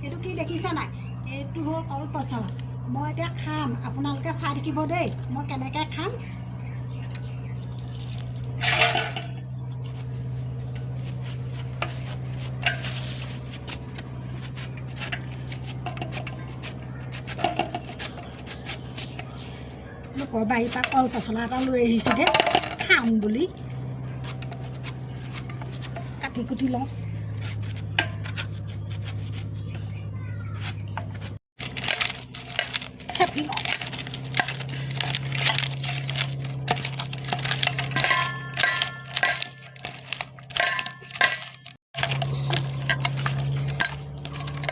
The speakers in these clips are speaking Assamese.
এইটো কি দেখিছে নাই এইটো হ'ল কল পচলা মই এতিয়া খাম আপোনালোকে চাই থাকিব দেই মই কেনেকৈ খাম লোকৰ বাৰীৰ পৰা কল পচলা এটা লৈ আহিছোঁ দেই খাম বুলি কাটি কুটি লওঁ চেপি লওঁ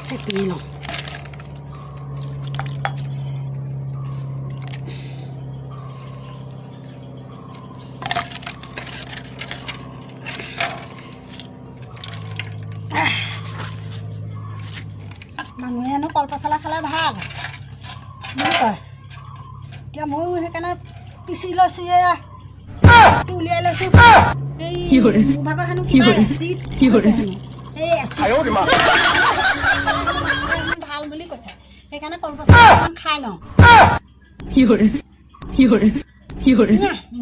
চেপি লওঁ মানুহেনো কল পচলা খালে ভাল বুলি কয় এতিয়া ময়ো সেইকাৰণে পিচি লৈছোঁ এয়া উলিয়াই লৈছোঁ এই মোৰ ভাগৰ হেনো কিবা এচিড হেনো এই এচিড ভাল বুলি কৈছে সেইকাৰণে কল পচলা অকণমান খাই লওঁ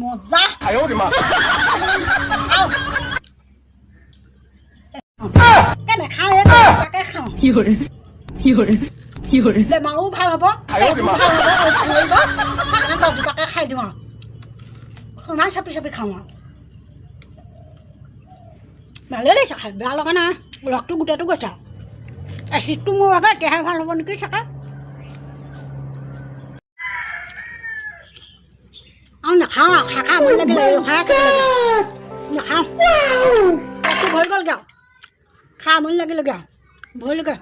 মজা কেনে খাওঁ তাকে খাওঁ বেমাৰো ভাল হ'ব সেইকাৰণে দহজোপাকে খাই দিওঁ আৰু সোমাই চাপি চাপি খাওঁ আৰু ভালেই লাগিছে খাই বেয়া লগা নাই ৰসটো গোটেইটো গৈছে আৰু এচিডটো মোৰ ভাগৰ এতিয়াহে ভাল হ'ব নেকি চাগে আৰু নাখাওঁ আৰু খা আমনি লাগিলে খাই নাখাওঁ ভৰি গ'লগৈ আৰু খা আমনি লাগিলেগৈ আৰু ভৰিলৈকে